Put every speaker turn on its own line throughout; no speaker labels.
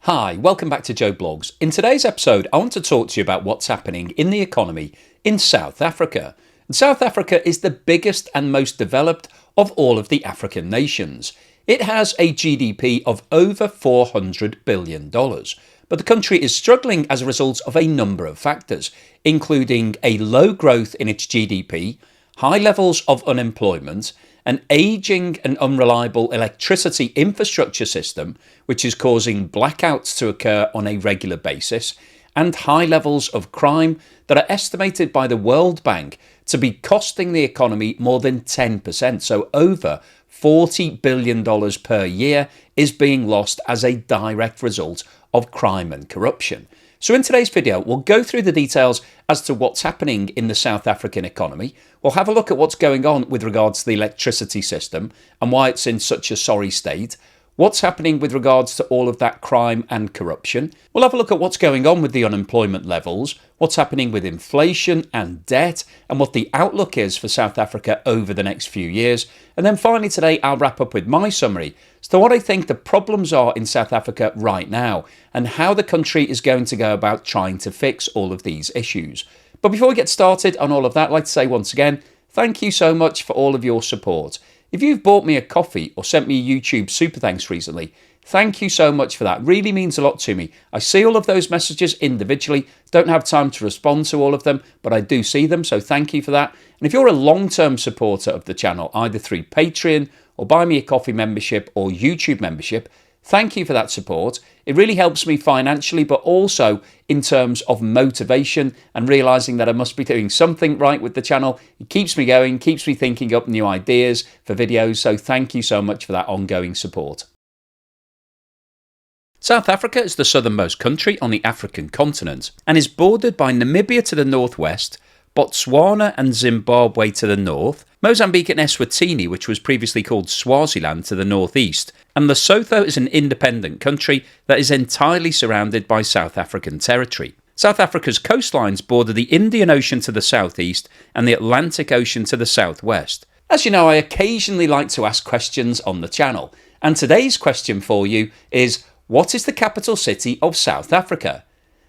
Hi, welcome back to Joe Blogs. In today's episode, I want to talk to you about what's happening in the economy in South Africa. And South Africa is the biggest and most developed of all of the African nations. It has a GDP of over $400 billion. But the country is struggling as a result of a number of factors, including a low growth in its GDP, high levels of unemployment, an ageing and unreliable electricity infrastructure system, which is causing blackouts to occur on a regular basis, and high levels of crime that are estimated by the World Bank to be costing the economy more than 10%. So over $40 billion per year is being lost as a direct result of crime and corruption. So in today's video, we'll go through the details as to what's happening in the South African economy. We'll have a look at what's going on with regards to the electricity system and why it's in such a sorry state. What's happening with regards to all of that crime and corruption. We'll have a look at what's going on with the unemployment levels, what's happening with inflation and debt, and what the outlook is for South Africa over the next few years. And then finally today, I'll wrap up with my summary as to what I think the problems are in South Africa right now and how the country is going to go about trying to fix all of these issues. But before we get started on all of that, I'd like to say once again, thank you so much for all of your support. If you've bought me a coffee or sent me a YouTube super thanks recently, thank you so much for that. It really means a lot to me. I see all of those messages individually, don't have time to respond to all of them, but I do see them, so thank you for that. And if you're a long-term supporter of the channel, either through Patreon or Buy Me a Coffee membership or YouTube membership, thank you for that support. It really helps me financially, but also in terms of motivation and realizing that I must be doing something right with the channel. It keeps me going, keeps me thinking up new ideas for videos. So thank you so much for that ongoing support. South Africa is the southernmost country on the African continent and is bordered by Namibia to the northwest, Botswana and Zimbabwe to the north, Mozambique and Eswatini, which was previously called Swaziland, to the northeast, and Lesotho is an independent country that is entirely surrounded by South African territory. South Africa's coastlines border the Indian Ocean to the southeast and the Atlantic Ocean to the southwest. As you know, I occasionally like to ask questions on the channel, and today's question for you is, what is the capital city of South Africa?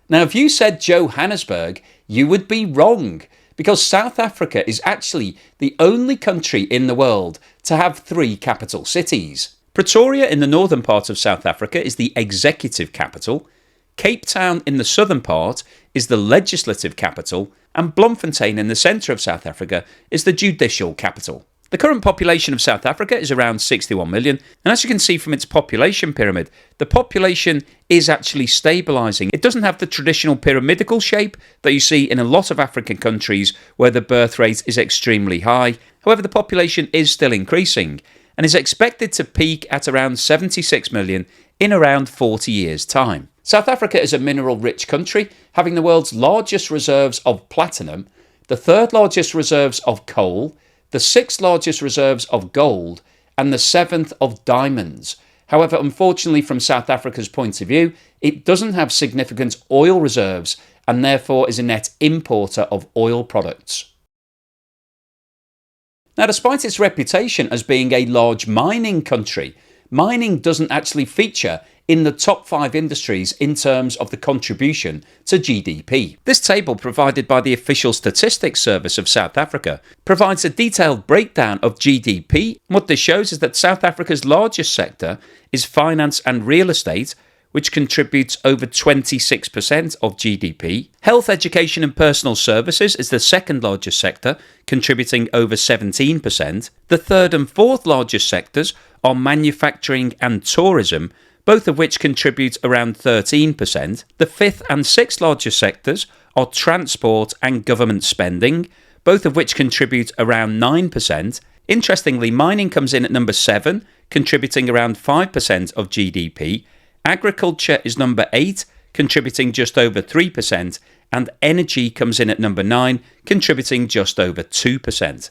Now, if you said Johannesburg, you would be wrong, because South Africa is actually the only country in the world to have 3 capital cities. Pretoria in the northern part of South Africa is the executive capital, Cape Town in the southern part is the legislative capital, and Bloemfontein in the centre of South Africa is the judicial capital. The current population of South Africa is around 61 million, and as you can see from its population pyramid, the population is actually stabilising. It doesn't have the traditional pyramidal shape that you see in a lot of African countries where the birth rate is extremely high. However, the population is still increasing and is expected to peak at around 76 million in around 40 years' time. South Africa is a mineral-rich country, having the world's largest reserves of platinum, the 3rd largest reserves of coal, the 6th largest reserves of gold, and the 7th of diamonds. However, unfortunately from South Africa's point of view, it doesn't have significant oil reserves and therefore is a net importer of oil products. Now, despite its reputation as being a large mining country, mining doesn't actually feature in the top 5 industries in terms of the contribution to GDP. This table, provided by the Official Statistics Service of South Africa, provides a detailed breakdown of GDP. What this shows is that South Africa's largest sector is finance and real estate, which contributes over 26% of GDP. Health, education and personal services is the 2nd largest sector, contributing over 17%. The 3rd and 4th largest sectors are manufacturing and tourism, both of which contribute around 13%. The 5th and 6th largest sectors are transport and government spending, both of which contribute around 9%. Interestingly, mining comes in at number 7, contributing around 5% of GDP. Agriculture is number 8, contributing just over 3%, and energy comes in at number 9, contributing just over 2%.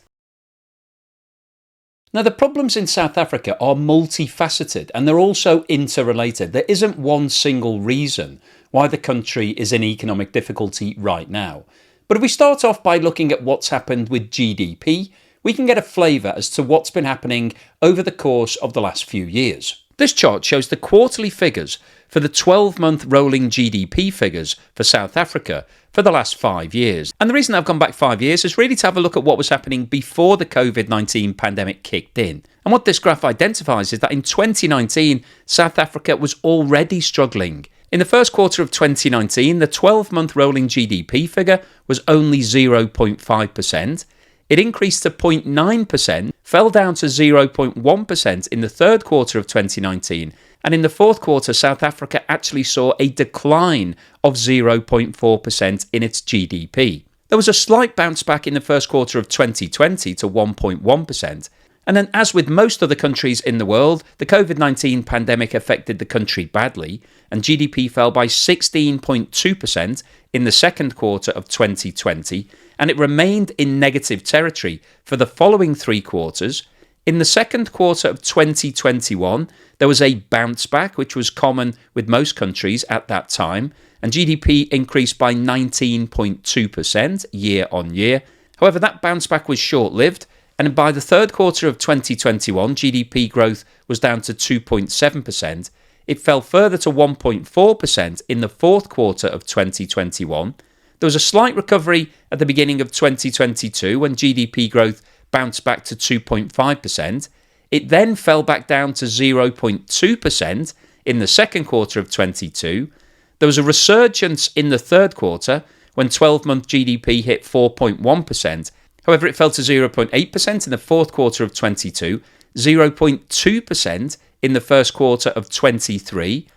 Now, the problems in South Africa are multifaceted and they're also interrelated. There isn't one single reason why the country is in economic difficulty right now. But if we start off by looking at what's happened with GDP, we can get a flavour as to what's been happening over the course of the last few years. This chart shows the quarterly figures for the 12-month rolling GDP figures for South Africa for the last 5 years. And the reason I've gone back 5 years is really to have a look at what was happening before the COVID-19 pandemic kicked in. And what this graph identifies is that in 2019, South Africa was already struggling. In the first quarter of 2019, the 12-month rolling GDP figure was only 0.5%. It increased to 0.9%, fell down to 0.1% in the third quarter of 2019, and in the fourth quarter, South Africa actually saw a decline of 0.4% in its GDP. There was a slight bounce back in the first quarter of 2020 to 1.1%. And then, as with most other countries in the world, the COVID-19 pandemic affected the country badly, and GDP fell by 16.2% in the second quarter of 2020, and it remained in negative territory for the following 3 quarters. In the second quarter of 2021, there was a bounce back, which was common with most countries at that time, and GDP increased by 19.2% year on year. However, that bounce back was short-lived, and by the third quarter of 2021, GDP growth was down to 2.7%. It fell further to 1.4% in the fourth quarter of 2021. There was a slight recovery at the beginning of 2022 when GDP growth bounced back to 2.5%. It then fell back down to 0.2% in the second quarter of 2022. There was a resurgence in the third quarter when 12-month GDP hit 4.1%. However, it fell to 0.8% in the fourth quarter of 22, 0.2% in the first quarter of 23,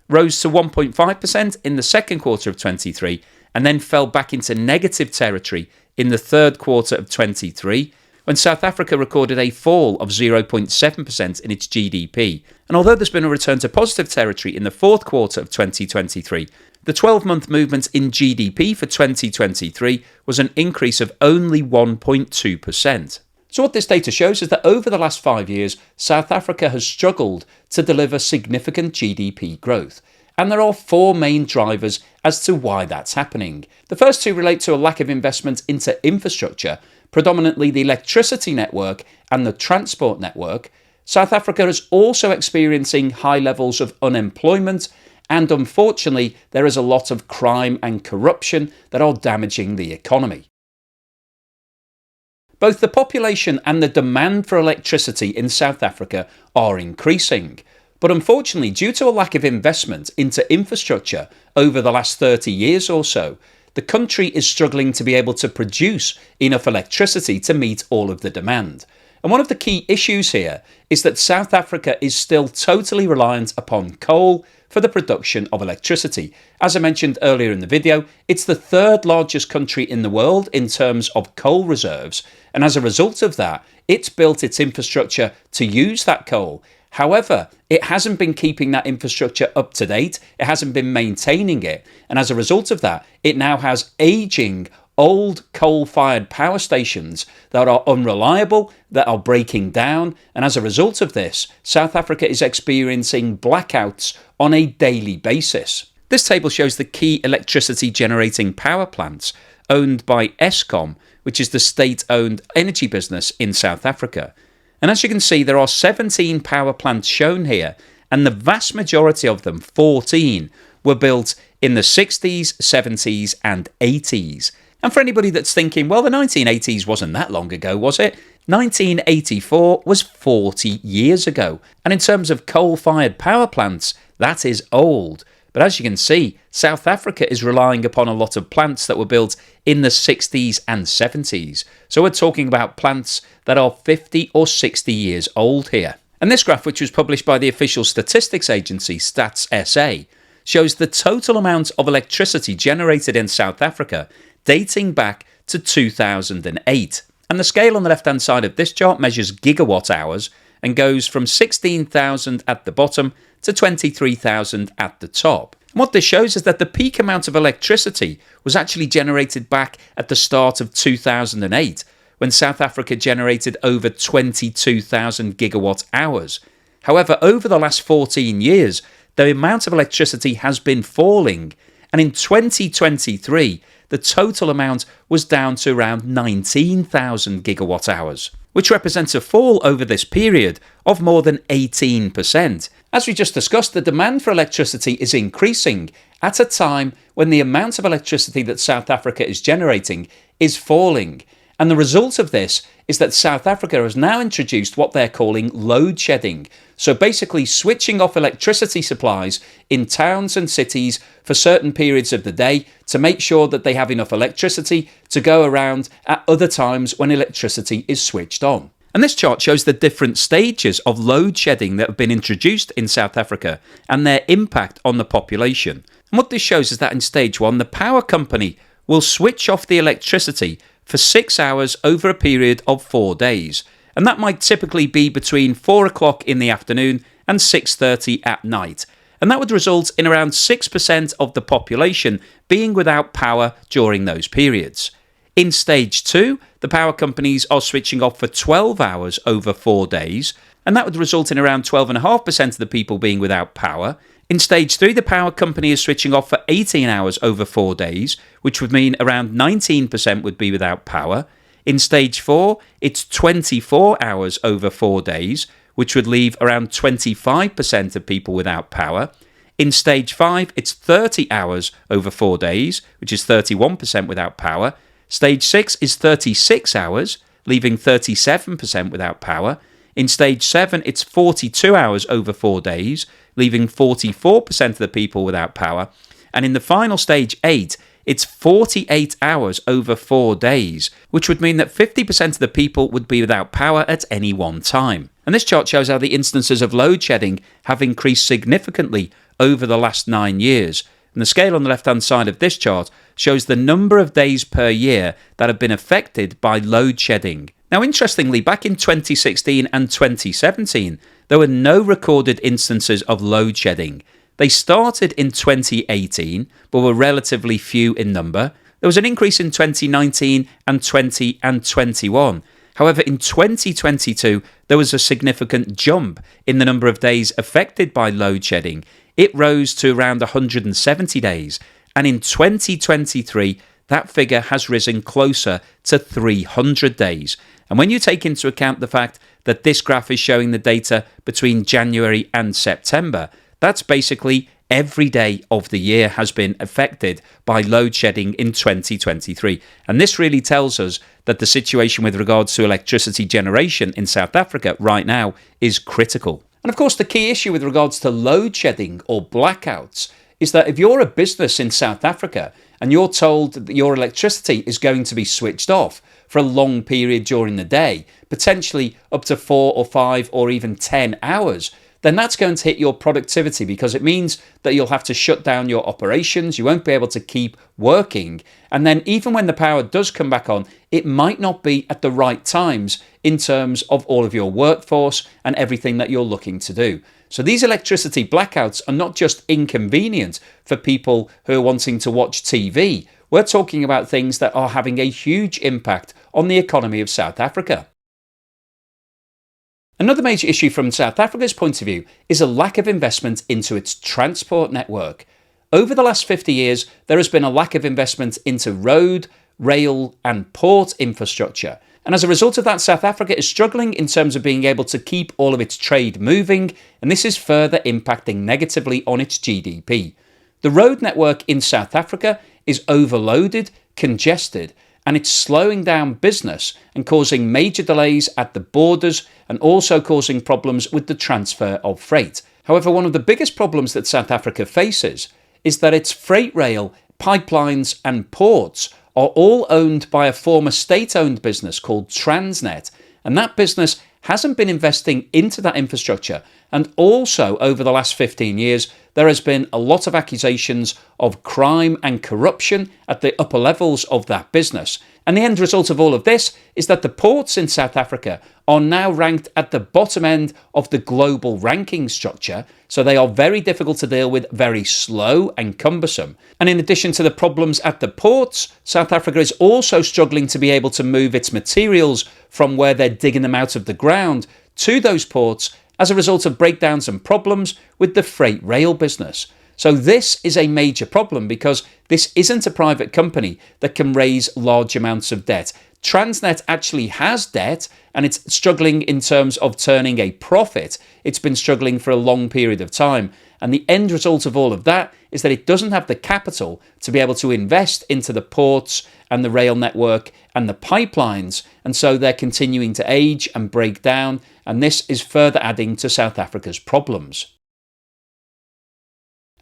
rose to 1.5% in the second quarter of 23, and then fell back into negative territory in the third quarter of 23, when South Africa recorded a fall of 0.7% in its GDP. And although there's been a return to positive territory in the fourth quarter of 2023, the 12-month movement in GDP for 2023 was an increase of only 1.2%. So what this data shows is that over the last 5 years, South Africa has struggled to deliver significant GDP growth. And there are 4 main drivers as to why that's happening. The first 2 relate to a lack of investment into infrastructure, predominantly the electricity network and the transport network. South Africa is also experiencing high levels of unemployment, and unfortunately, there is a lot of crime and corruption that are damaging the economy. Both the population and the demand for electricity in South Africa are increasing. But unfortunately, due to a lack of investment into infrastructure over the last 30 years or so, the country is struggling to be able to produce enough electricity to meet all of the demand. And one of the key issues here is that South Africa is still totally reliant upon coal for the production of electricity. As I mentioned earlier in the video, it's the 3rd largest country in the world in terms of coal reserves, and as a result of that, it's built its infrastructure to use that coal. However, it hasn't been keeping that infrastructure up to date, it hasn't been maintaining it, and as a result of that, it now has aging old coal-fired power stations that are unreliable, that are breaking down, and as a result of this, South Africa is experiencing blackouts on a daily basis. This table shows the key electricity generating power plants owned by Eskom, which is the state-owned energy business in South Africa. And as you can see, there are 17 power plants shown here, and the vast majority of them, 14, were built in the 60s, 70s and 80s. And for anybody that's thinking, well, the 1980s wasn't that long ago, was it? 1984 was 40 years ago. And in terms of coal-fired power plants, that is old. But as you can see, South Africa is relying upon a lot of plants that were built in the 60s and 70s. So we're talking about plants that are 50 or 60 years old here. And this graph, which was published by the official statistics agency Stats SA, shows the total amount of electricity generated in South Africa dating back to 2008. And the scale on the left-hand side of this chart measures gigawatt hours and goes from 16,000 at the bottom to 23,000 at the top. And what this shows is that the peak amount of electricity was actually generated back at the start of 2008, when South Africa generated over 22,000 gigawatt hours. However, over the last 14 years, the amount of electricity has been falling, and in 2023, the total amount was down to around 19,000 gigawatt hours, which represents a fall over this period of more than 18%. As we just discussed, the demand for electricity is increasing at a time when the amount of electricity that South Africa is generating is falling. And the result of this is that South Africa has now introduced what they're calling load shedding. So basically switching off electricity supplies in towns and cities for certain periods of the day to make sure that they have enough electricity to go around at other times when electricity is switched on. And this chart shows the different stages of load shedding that have been introduced in South Africa and their impact on the population. And what this shows is that in stage 1, the power company will switch off the electricity for 6 hours over a period of 4 days. And that might typically be between 4 o'clock in the afternoon and 6:30 at night. And that would result in around 6% of the population being without power during those periods. In stage 2, the power companies are switching off for 12 hours over 4 days, and that would result in around 12.5% of the people being without power. In stage 3, the power company is switching off for 18 hours over 4 days, which would mean around 19% would be without power. In stage 4, it's 24 hours over 4 days, which would leave around 25% of people without power. In stage 5, it's 30 hours over 4 days, which is 31% without power. Stage 6 is 36 hours, leaving 37% without power. In stage 7, it's 42 hours over 4 days, leaving 44% of the people without power. And in the final stage 8, it's 48 hours over 4 days, which would mean that 50% of the people would be without power at any one time. And this chart shows how the instances of load shedding have increased significantly over the last 9 years. And the scale on the left-hand side of this chart shows the number of days per year that have been affected by load shedding. Now, interestingly, back in 2016 and 2017, there were no recorded instances of load shedding. They started in 2018, but were relatively few in number. There was an increase in 2019 and 20 and 21. However, in 2022, there was a significant jump in the number of days affected by load shedding. It rose to around 170 days, and in 2023, that figure has risen closer to 300 days. And when you take into account the fact that this graph is showing the data between January and September, that's basically every day of the year has been affected by load shedding in 2023. And this really tells us that the situation with regards to electricity generation in South Africa right now is critical. And of course, the key issue with regards to load shedding or blackouts is that if you're a business in South Africa and you're told that your electricity is going to be switched off for a long period during the day, potentially up to 4 or 5 or even 10 hours, then that's going to hit your productivity, because it means that you'll have to shut down your operations, you won't be able to keep working, and then even when the power does come back on, it might not be at the right times in terms of all of your workforce and everything that you're looking to do. So these electricity blackouts are not just inconvenient for people who are wanting to watch TV. We're talking about things that are having a huge impact on the economy of South Africa. Another major issue from South Africa's point of view is a lack of investment into its transport network. Over the last 50 years, there has been a lack of investment into road, rail and port infrastructure. And as a result of that, South Africa is struggling in terms of being able to keep all of its trade moving, and this is further impacting negatively on its GDP. The road network in South Africa is overloaded, congested, and it's slowing down business and causing major delays at the borders and also causing problems with the transfer of freight. However, one of the biggest problems that South Africa faces is that its freight rail, pipelines and ports are all owned by a former state-owned business called Transnet, and that business hasn't been investing into that infrastructure. And also over the last 15 years, there has been a lot of accusations of crime and corruption at the upper levels of that business. And the end result of all of this is that the ports in South Africa are now ranked at the bottom end of the global ranking structure. So they are very difficult to deal with, very slow and cumbersome. And in addition to the problems at the ports, South Africa is also struggling to be able to move its materials from where they're digging them out of the ground to those ports as a result of breakdowns and problems with the freight rail business. So this is a major problem because this isn't a private company that can raise large amounts of debt. Transnet actually has debt and it's struggling in terms of turning a profit. It's been struggling for a long period of time. And the end result of all of that is that it doesn't have the capital to be able to invest into the ports and the rail network and the pipelines. And so they're continuing to age and break down. And this is further adding to South Africa's problems.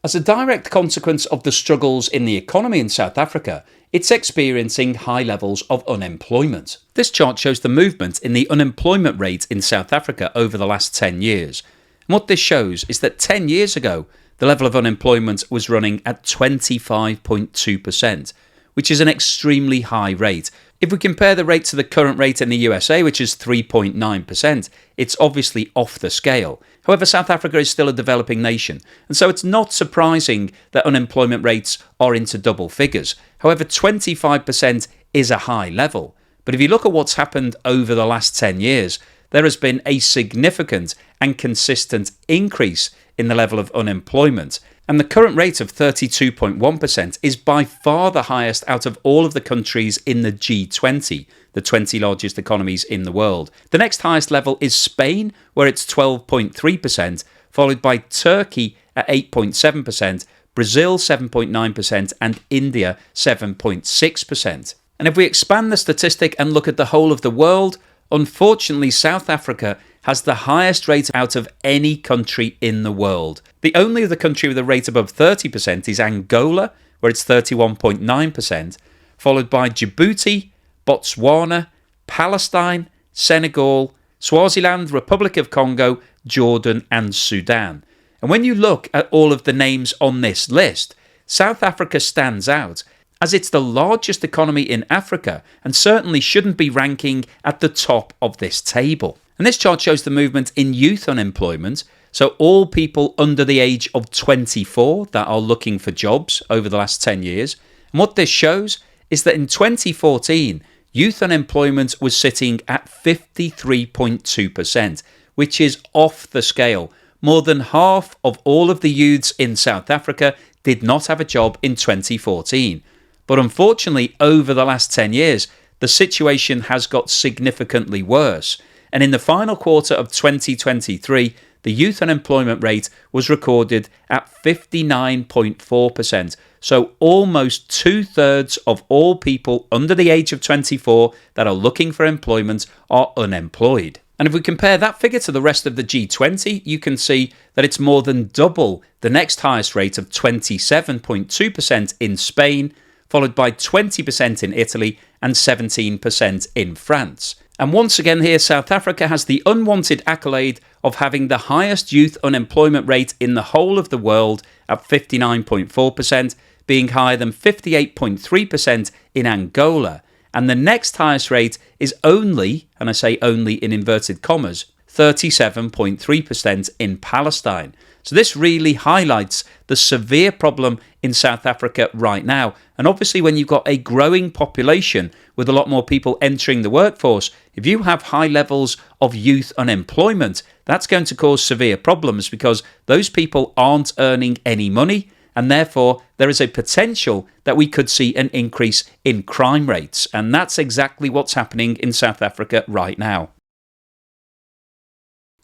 As a direct consequence of the struggles in the economy in South Africa, it's experiencing high levels of unemployment. This chart shows the movement in the unemployment rate in South Africa over the last 10 years. And what this shows is that 10 years ago, the level of unemployment was running at 25.2%, which is an extremely high rate. If we compare the rate to the current rate in the USA, which is 3.9%, it's obviously off the scale. However, South Africa is still a developing nation, and so it's not surprising that unemployment rates are into double figures. However, 25% is a high level. But if you look at what's happened over the last 10 years, there has been a significant and consistent increase in the level of unemployment. And the current rate of 32.1% is by far the highest out of all of the countries in the G20, the 20 largest economies in the world. The next highest level is Spain, where it's 12.3%, followed by Turkey at 8.7%, Brazil 7.9%, and India 7.6%. And if we expand the statistic and look at the whole of the world, unfortunately, South Africa has the highest rate out of any country in the world. The only other country with a rate above 30% is Angola, where it's 31.9%, followed by Djibouti, Botswana, Palestine, Senegal, Swaziland, Republic of Congo, Jordan, and Sudan. And when you look at all of the names on this list, South Africa stands out as it's the largest economy in Africa and certainly shouldn't be ranking at the top of this table. And this chart shows the movement in youth unemployment, so all people under the age of 24 that are looking for jobs over the last 10 years. And what this shows is that in 2014, youth unemployment was sitting at 53.2%, which is off the scale. More than half of all of the youths in South Africa did not have a job in 2014. But unfortunately, over the last 10 years, the situation has got significantly worse. And in the final quarter of 2023, the youth unemployment rate was recorded at 59.4%. So almost 2/3 of all people under the age of 24 that are looking for employment are unemployed. And if we compare that figure to the rest of the G20, you can see that it's more than double the next highest rate of 27.2% in Spain, followed by 20% in Italy and 17% in France. And once again here, South Africa has the unwanted accolade of having the highest youth unemployment rate in the whole of the world at 59.4%, being higher than 58.3% in Angola. And the next highest rate is only, and I say only in inverted commas, 37.3% in Palestine. So this really highlights the severe problem in South Africa right now. And obviously when you've got a growing population with a lot more people entering the workforce, if you have high levels of youth unemployment, that's going to cause severe problems because those people aren't earning any money, and therefore there is a potential that we could see an increase in crime rates. And that's exactly what's happening in South Africa right now.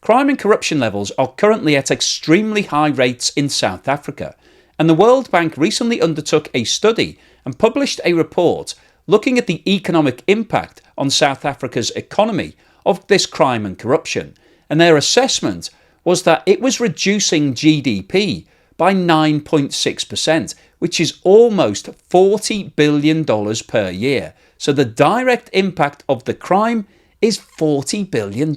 Crime and corruption levels are currently at extremely high rates in South Africa, and the World Bank recently undertook a study and published a report looking at the economic impact on South Africa's economy of this crime and corruption. And their assessment was that it was reducing GDP by 9.6%, which is almost $40 billion per year. So the direct impact of the crime is $40 billion.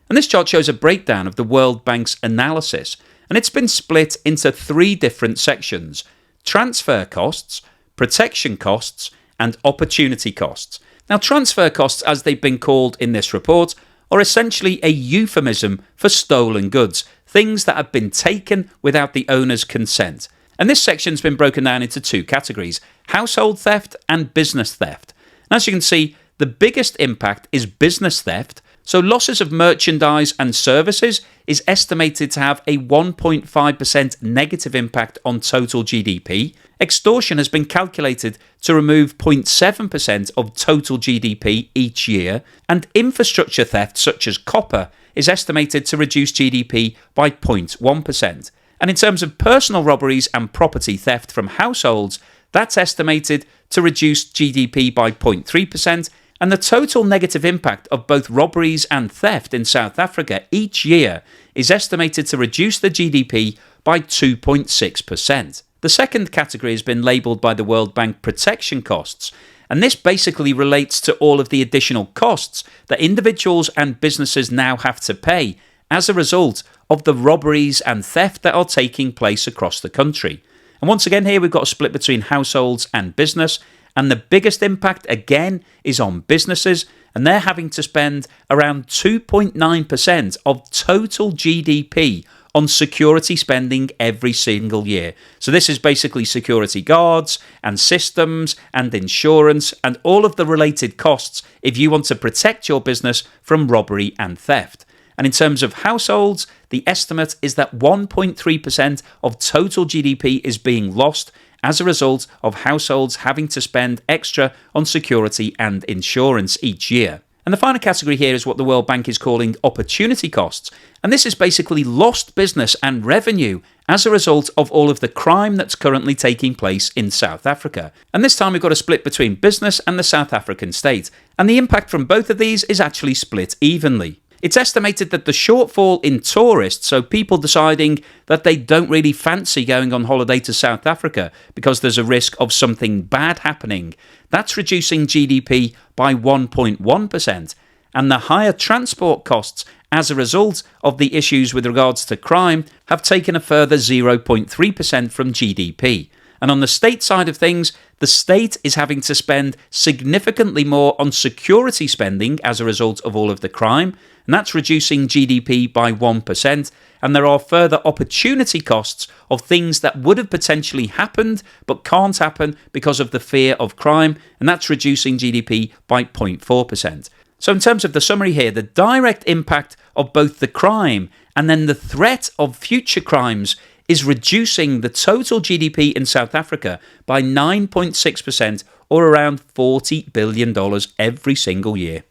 And this chart shows a breakdown of the World Bank's analysis, and it's been split into 3 different sections: transfer costs, protection costs, and opportunity costs. Now, transfer costs, as they've been called in this report, are essentially a euphemism for stolen goods, things that have been taken without the owner's consent. And this section's been broken down into 2 categories: household theft and business theft. And as you can see, the biggest impact is business theft, So losses of merchandise and services is estimated to have a 1.5% negative impact on total GDP. Extortion has been calculated to remove 0.7% of total GDP each year, and infrastructure theft such as copper is estimated to reduce GDP by 0.1%. And in terms of personal robberies and property theft from households, that's estimated to reduce GDP by 0.3%, and the total negative impact of both robberies and theft in South Africa each year is estimated to reduce the GDP by 2.6%. The second category has been labelled by the World Bank protection costs, and this basically relates to all of the additional costs that individuals and businesses now have to pay as a result of the robberies and theft that are taking place across the country. And once again here we've got a split between households and business, and the biggest impact again is on businesses, and they're having to spend around 2.9% of total GDP on security spending every single year. So this is basically security guards and systems and insurance and all of the related costs if you want to protect your business from robbery and theft. And in terms of households, the estimate is that 1.3% of total GDP is being lost as a result of households having to spend extra on security and insurance each year. And the final category here is what the World Bank is calling opportunity costs. And this is basically lost business and revenue as a result of all of the crime that's currently taking place in South Africa. And this time we've got a split between business and the South African state. And the impact from both of these is actually split evenly. It's estimated that the shortfall in tourists, so people deciding that they don't really fancy going on holiday to South Africa because there's a risk of something bad happening, that's reducing GDP by 1.1%. And the higher transport costs as a result of the issues with regards to crime have taken a further 0.3% from GDP. And on the state side of things, the state is having to spend significantly more on security spending as a result of all of the crime, and that's reducing GDP by 1%. And there are further opportunity costs of things that would have potentially happened but can't happen because of the fear of crime, and that's reducing GDP by 0.4%. So in terms of the summary here, the direct impact of both the crime and then the threat of future crimes is reducing the total GDP in South Africa by 9.6%, or around $40 billion every single year.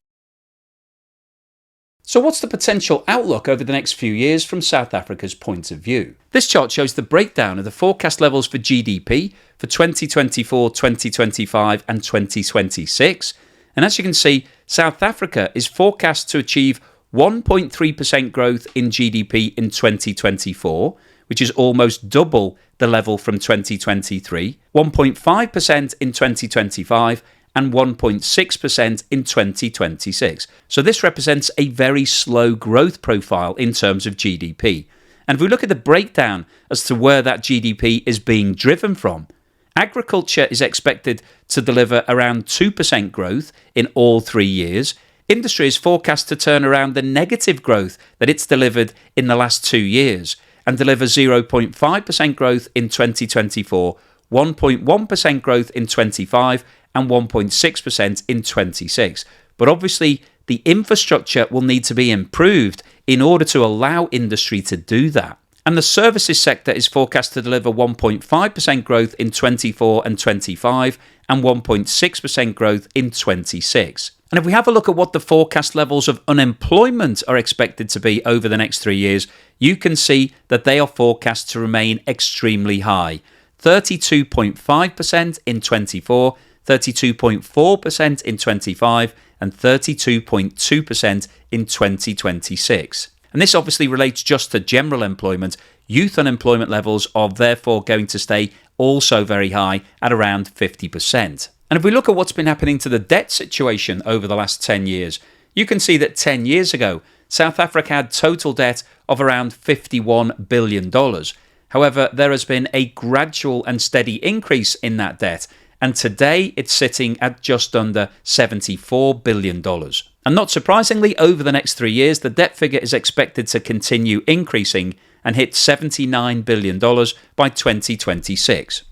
So what's the potential outlook over the next few years from South Africa's point of view? This chart shows the breakdown of the forecast levels for GDP for 2024, 2025 and 2026. And as you can see, South Africa is forecast to achieve 1.3% growth in GDP in 2024, which is almost double the level from 2023, 1.5% in 2025, and 1.6% in 2026. So this represents a very slow growth profile in terms of GDP. And if we look at the breakdown as to where that GDP is being driven from, agriculture is expected to deliver around 2% growth in all 3 years. Industry is forecast to turn around the negative growth that it's delivered in the last 2 years and deliver 0.5% growth in 2024, 1.1% growth in 25, and 1.6% in 26. But obviously, the infrastructure will need to be improved in order to allow industry to do that. And the services sector is forecast to deliver 1.5% growth in 24 and 25, and 1.6% growth in 26. And if we have a look at what the forecast levels of unemployment are expected to be over the next 3 years, you can see that they are forecast to remain extremely high. 32.5% in 24, 32.4% in 25, and 32.2% in 2026. And this obviously relates just to general employment. Youth unemployment levels are therefore going to stay also very high at around 50%. And if we look at what's been happening to the debt situation over the last 10 years, you can see that 10 years ago, South Africa had total debt of around $51 billion. However, there has been a gradual and steady increase in that debt, and today it's sitting at just under $74 billion. And not surprisingly, over the next 3 years, the debt figure is expected to continue increasing and hit $79 billion by 2026.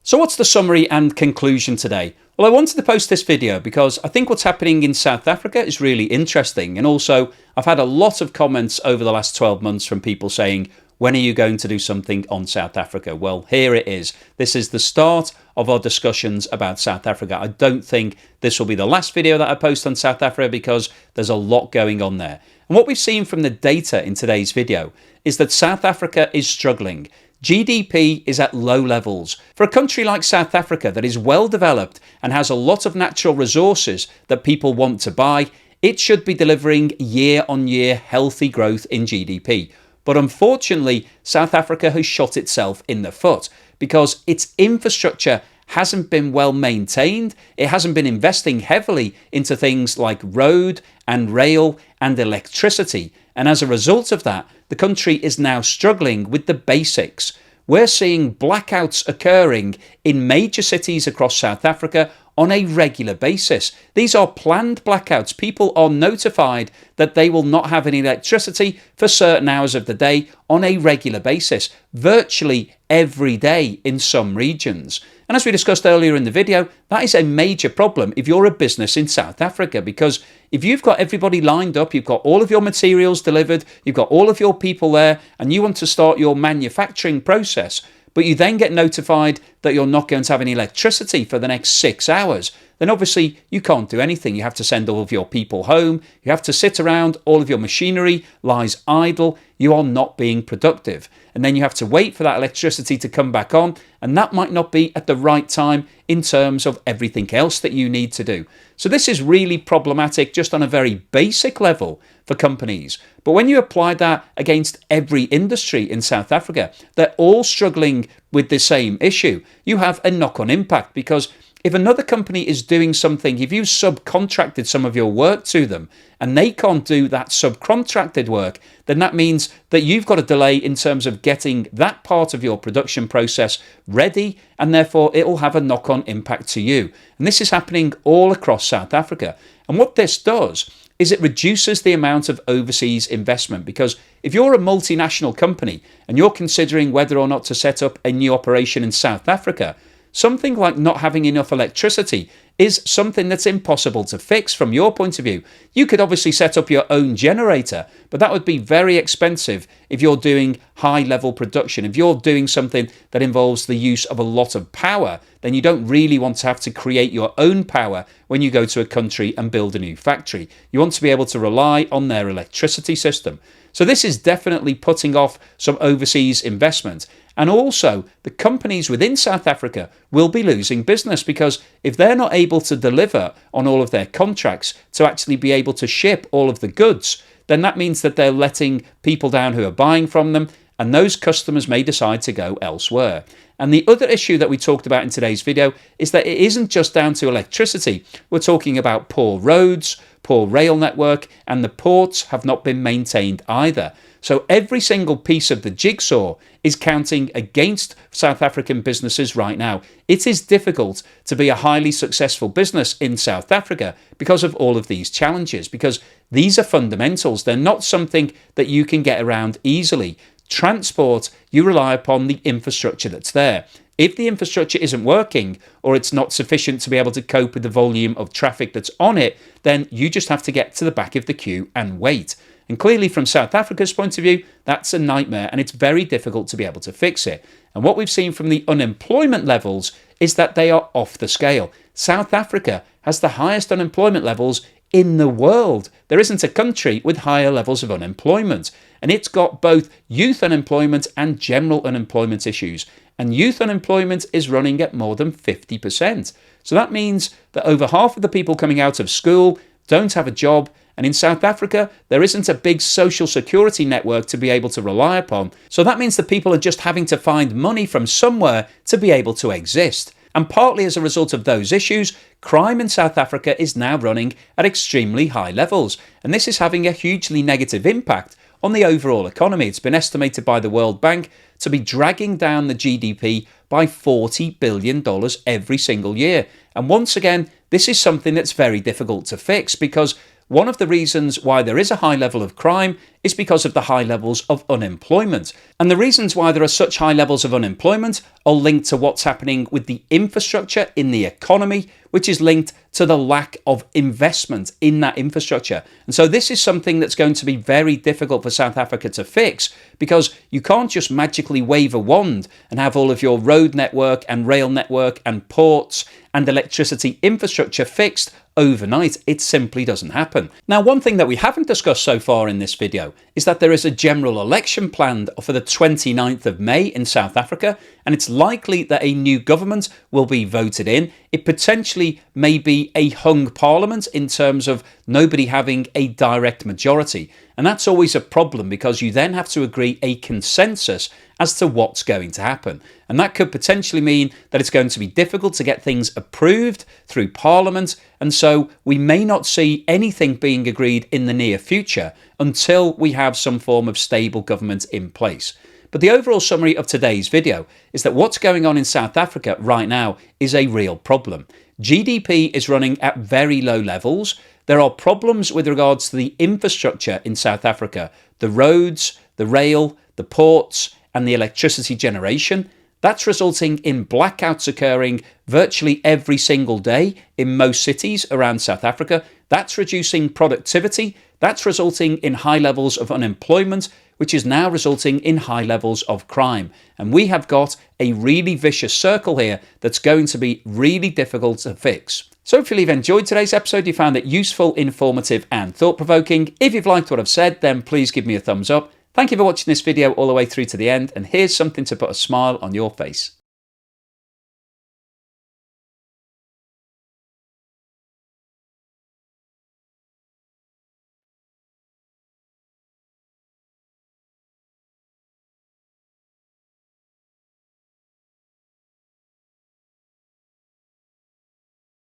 So what's the summary and conclusion today? Well, I wanted to post this video because I think what's happening in South Africa is really interesting. And also, I've had a lot of comments over the last 12 months from people saying, when are you going to do something on South Africa? Well, here it is. This is the start of our discussions about South Africa. I don't think this will be the last video that I post on South Africa because there's a lot going on there. And what we've seen from the data in today's video is that South Africa is struggling. GDP is at low levels. For a country like South Africa that is well developed and has a lot of natural resources that people want to buy, it should be delivering year-on-year healthy growth in GDP. But unfortunately, South Africa has shot itself in the foot because its infrastructure hasn't been well maintained. It hasn't been investing heavily into things like road and rail and electricity. And as a result of that, the country is now struggling with the basics. We're seeing blackouts occurring in major cities across South Africa on a regular basis. These are planned blackouts. People are notified that they will not have any electricity for certain hours of the day on a regular basis, virtually every day in some regions. And as we discussed earlier in the video, that is a major problem if you're a business in South Africa, because if you've got everybody lined up, you've got all of your materials delivered, you've got all of your people there, and you want to start your manufacturing process, but you then get notified that you're not going to have any electricity for the next 6 hours, then obviously you can't do anything. You have to send all of your people home. You have to sit around. All of your machinery lies idle. You are not being productive. And then you have to wait for that electricity to come back on. And that might not be at the right time in terms of everything else that you need to do. So this is really problematic just on a very basic level for companies. But when you apply that against every industry in South Africa, they're all struggling with the same issue. You have a knock-on impact because if another company is doing something, if you subcontracted some of your work to them and they can't do that subcontracted work, then that means that you've got a delay in terms of getting that part of your production process ready, and therefore it will have a knock-on impact to you. And this is happening all across South Africa. And what this does is it reduces the amount of overseas investment, because if you're a multinational company and you're considering whether or not to set up a new operation in South Africa, something like not having enough electricity is something that's impossible to fix from your point of view. You could obviously set up your own generator, but that would be very expensive if you're doing high-level production. If you're doing something that involves the use of a lot of power, then you don't really want to have to create your own power when you go to a country and build a new factory. You want to be able to rely on their electricity system. So this is definitely putting off some overseas investment. And also, the companies within South Africa will be losing business, because if they're not able to deliver on all of their contracts to actually be able to ship all of the goods, then that means that they're letting people down who are buying from them, and those customers may decide to go elsewhere. And the other issue that we talked about in today's video is that it isn't just down to electricity. We're talking about poor roads, poor rail network, and the ports have not been maintained either. So every single piece of the jigsaw is counting against South African businesses right now. It is difficult to be a highly successful business in South Africa because of all of these challenges, because these are fundamentals. They're not something that you can get around easily. Transport, you rely upon the infrastructure that's there. If the infrastructure isn't working, or it's not sufficient to be able to cope with the volume of traffic that's on it, then you just have to get to the back of the queue and wait. And clearly from South Africa's point of view, that's a nightmare, and it's very difficult to be able to fix it. And what we've seen from the unemployment levels is that they are off the scale. South Africa has the highest unemployment levels in the world. There isn't a country with higher levels of unemployment. And it's got both youth unemployment and general unemployment issues. And youth unemployment is running at more than 50%. So that means that over half of the people coming out of school don't have a job. And in South Africa, there isn't a big social security network to be able to rely upon. So that means that people are just having to find money from somewhere to be able to exist. And partly as a result of those issues, crime in South Africa is now running at extremely high levels. And this is having a hugely negative impact on the overall economy. It's been estimated by the World Bank to be dragging down the GDP by $40 billion every single year. And once again, this is something that's very difficult to fix, because one of the reasons why there is a high level of crime is because of the high levels of unemployment. And the reasons why there are such high levels of unemployment are linked to what's happening with the infrastructure in the economy, which is linked to the lack of investment in that infrastructure. And so this is something that's going to be very difficult for South Africa to fix, because you can't just magically wave a wand and have all of your road network and rail network and ports and electricity infrastructure fixed overnight. It simply doesn't happen. Now, one thing that we haven't discussed so far in this video is that there is a general election planned for the 29th of May in South Africa, and it's likely that a new government will be voted in. It potentially may be a hung parliament in terms of nobody having a direct majority. And that's always a problem, because you then have to agree a consensus as to what's going to happen. And that could potentially mean that it's going to be difficult to get things approved through Parliament. And so we may not see anything being agreed in the near future until we have some form of stable government in place. But the overall summary of today's video is that what's going on in South Africa right now is a real problem. GDP is running at very low levels. There are problems with regards to the infrastructure in South Africa, the roads, the rail, the ports, and the electricity generation. That's resulting in blackouts occurring virtually every single day in most cities around South Africa. That's reducing productivity. That's resulting in high levels of unemployment, which is now resulting in high levels of crime. And we have got a really vicious circle here that's going to be really difficult to fix. So hopefully you've enjoyed today's episode, you found it useful, informative, and thought-provoking. If you've liked what I've said, then please give me a thumbs up. Thank you for watching this video all the way through to the end, and here's something to put a smile on your face.